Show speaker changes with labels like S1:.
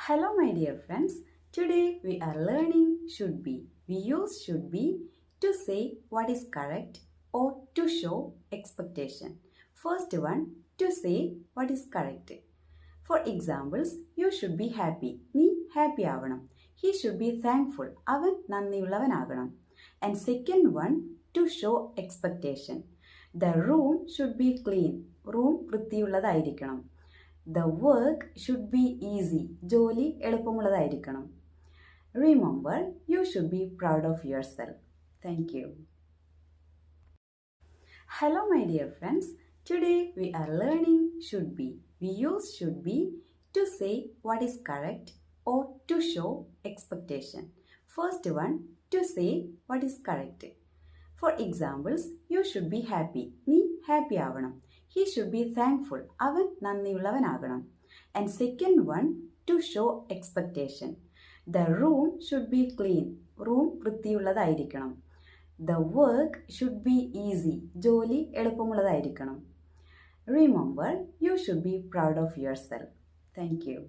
S1: Hello my dear friends, today we are learning should be. We use should be to say what is correct or to show expectation. First one, to say what is correct. For examples, you should be happy. നീ happy ആവണം. He should be thankful. അവൻ നന്ദിയുള്ളവനാകണം. And second one, to show expectation. The room should be clean. Room വൃത്തിയുള്ളതായിരിക്കണം. The work should be easy. ജോലി എളുപ്പമുള്ളതായിരിക്കണം. Remember, you should be proud of yourself. Thank you. Hello my dear friends. Today we are learning should be. We use should be to say what is correct or to show expectation. First one, to say what is correct. For examples, you should be happy. നീ happy ആവണം. He should be thankful. അവൻ നന്ദിയുള്ളവനാകണം. And second one, to show expectation. The room should be clean. Room വൃത്തിയുള്ളതായിരിക്കണം. The work should be easy. ജോലി എളുപ്പമുള്ളതായിരിക്കണം. Remember, you should be proud of yourself. Thank you.